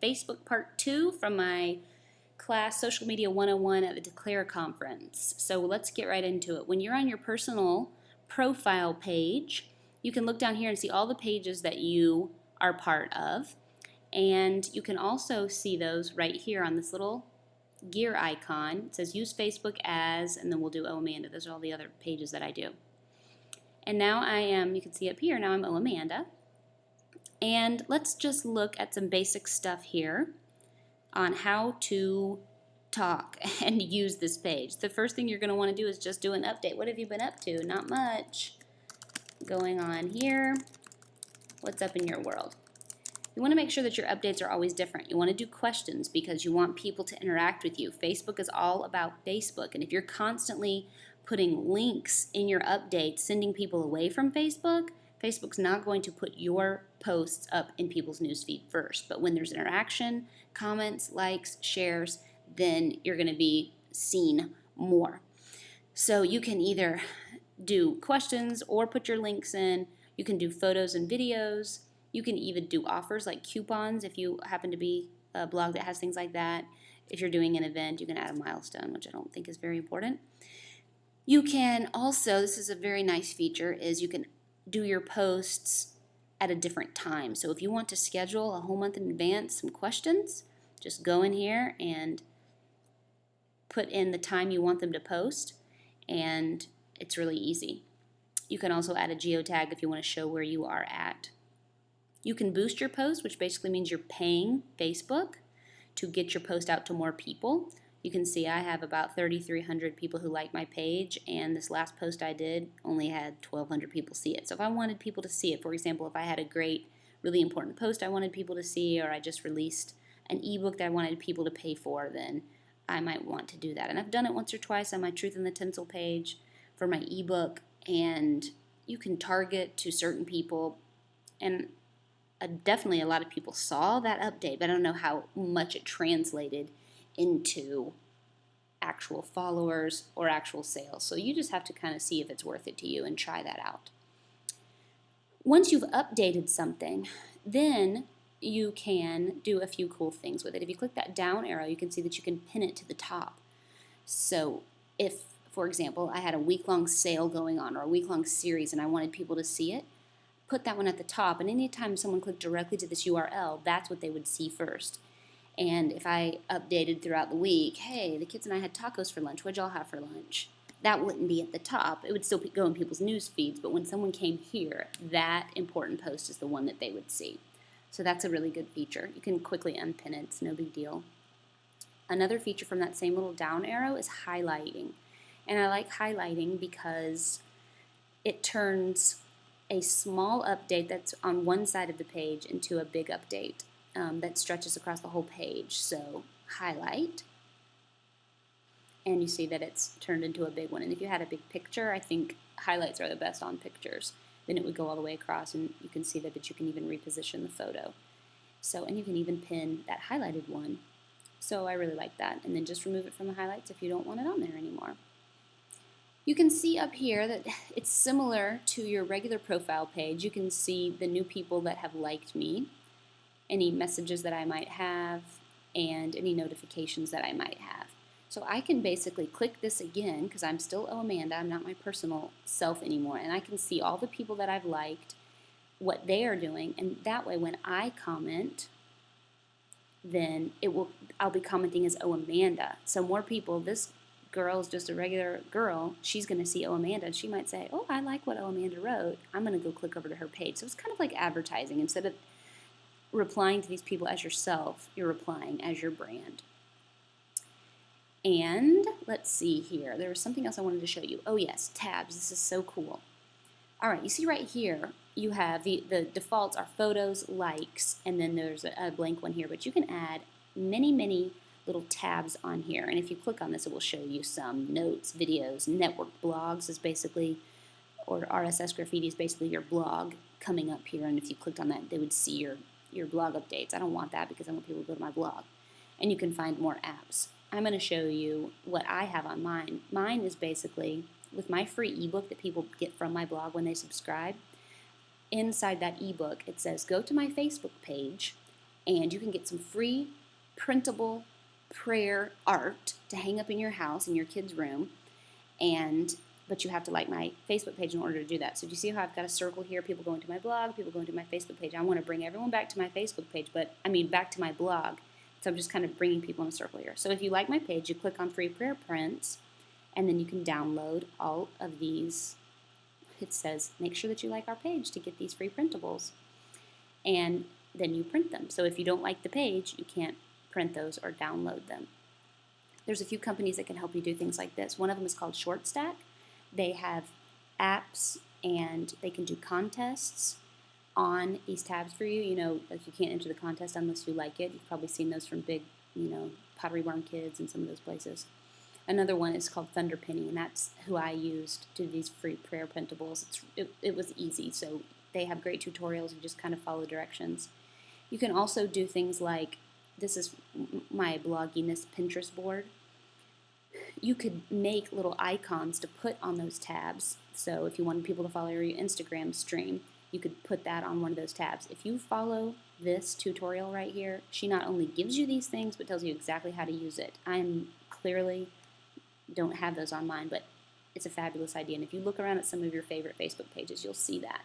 Facebook Part 2 from my class Social Media 101 at the Declare conference. So let's get right into it. When you're on your personal profile page, you can look down here and see all the pages that you are part of. And you can also see those right here on this little gear icon. It says use Facebook as, and then we'll do Oh Amanda. Those are all the other pages that I do. And now I am, you can see up here, now I'm Oh Amanda. And let's just look at some basic stuff here on how to talk and use this page. The first thing you're going to want to do is just do an update. What have you been up to? Not much going on here. What's up in your world? You want to make sure that your updates are always different. You want to do questions because you want people to interact with you. Facebook is all about Facebook, and if you're constantly putting links in your updates, sending people away from Facebook, Facebook's not going to put your posts up in people's newsfeed first. But when there's interaction, comments, likes, shares, then you're going to be seen more. So you can either do questions or put your links in. You can do photos and videos. You can even do offers like coupons if you happen to be a blog that has things like that. If you're doing an event, you can add a milestone, which I don't think is very important. You can also, this is a very nice feature, is you can do your posts at a different time. So if you want to schedule a whole month in advance some questions, just go in here and put in the time you want them to post, and it's really easy. You can also add a geotag if you want to show where you are at. You can boost your post, which basically means you're paying Facebook to get your post out to more people. You can see I have about 3,300 people who like my page, and this last post I did only had 1,200 people see it. So if I wanted people to see it, for example, if I had a great, really important post I wanted people to see, or I just released an ebook that I wanted people to pay for, then I might want to do that. And I've done it once or twice on my Truth in the Tinsel page for my ebook, and you can target to certain people, and definitely a lot of people saw that update, but I don't know how much it translated into actual followers or actual sales. So you just have to kind of see if it's worth it to you and try that out. Once you've updated something, then you can do a few cool things with it. If you click that down arrow, you can see that you can pin it to the top. So if, for example, I had a week-long sale going on or a week-long series and I wanted people to see it, put that one at the top, and anytime someone clicked directly to this URL, that's what they would see first. And if I updated throughout the week, hey, the kids and I had tacos for lunch, what'd y'all have for lunch? That wouldn't be at the top. It would still go in people's news feeds, but when someone came here, that important post is the one that they would see. So that's a really good feature. You can quickly unpin it, it's no big deal. Another feature from that same little down arrow is highlighting. And I like highlighting because it turns a small update that's on one side of the page into a big update that stretches across the whole page. So highlight, and you see that it's turned into a big one. And if you had a big picture, I think highlights are the best on pictures. Then it would go all the way across, and you can see that you can even reposition the photo. So, and you can even pin that highlighted one. So I really like that. And then just remove it from the highlights if you don't want it on there anymore. You can see up here that it's similar to your regular profile page. You can see the new people that have liked me, any messages that I might have, and any notifications that I might have. So I can basically click this again, because I'm still Oh Amanda, I'm not my personal self anymore, and I can see all the people that I've liked, what they are doing, and that way when I comment, then I'll be commenting as Oh Amanda. So more people, this girl's just a regular girl, she's going to see Oh Amanda, and she might say, oh, I like what Oh Amanda wrote, I'm going to go click over to her page. So it's kind of like advertising. Instead of replying to these people as yourself, you're replying as your brand. And let's see here, there was something else I wanted to show you. Oh yes, tabs, this is so cool. All right, you see right here, you have the defaults are photos, likes, and then there's a blank one here, but you can add many little tabs on here, and if you click on this, it will show you some notes, videos, network blogs is basically, or RSS graffiti is basically your blog coming up here, and if you clicked on that, they would see your blog updates. I don't want that because I want people to go to my blog. And you can find more apps. I'm going to show you what I have on mine. Mine is basically, with my free ebook that people get from my blog when they subscribe, inside that ebook it says go to my Facebook page and you can get some free printable prayer art to hang up in your house in your kid's room, but you have to like my Facebook page in order to do that. So do you see how I've got a circle here? People going to my blog, people going to my Facebook page. I want to bring everyone back to my Facebook page, back to my blog. So I'm just kind of bringing people in a circle here. So if you like my page, you click on free prayer prints, and then you can download all of these. It says, make sure that you like our page to get these free printables. And then you print them. So if you don't like the page, you can't print those or download them. There's a few companies that can help you do things like this. One of them is called ShortStack. They have apps and they can do contests on these tabs for you. You know, like you can't enter the contest unless you like it. You've probably seen those from big, Pottery Barn Kids and some of those places. Another one is called Thunderpenny, and that's who I used to do these free prayer printables. It was easy, so they have great tutorials. You just kind of follow directions. You can also do things like, this is my blogginess Pinterest board. You could make little icons to put on those tabs. So if you wanted people to follow your Instagram stream, you could put that on one of those tabs. If you follow this tutorial right here, she not only gives you these things, but tells you exactly how to use it. I'm clearly don't have those on mine, but it's a fabulous idea. And if you look around at some of your favorite Facebook pages, you'll see that.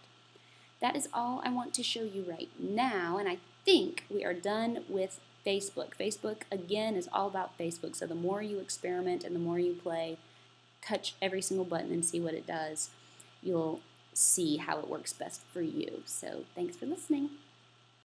That is all I want to show you right now, and I think we are done with Facebook. Facebook, again, is all about Facebook, so the more you experiment and the more you play, touch every single button and see what it does, you'll see how it works best for you. So thanks for listening.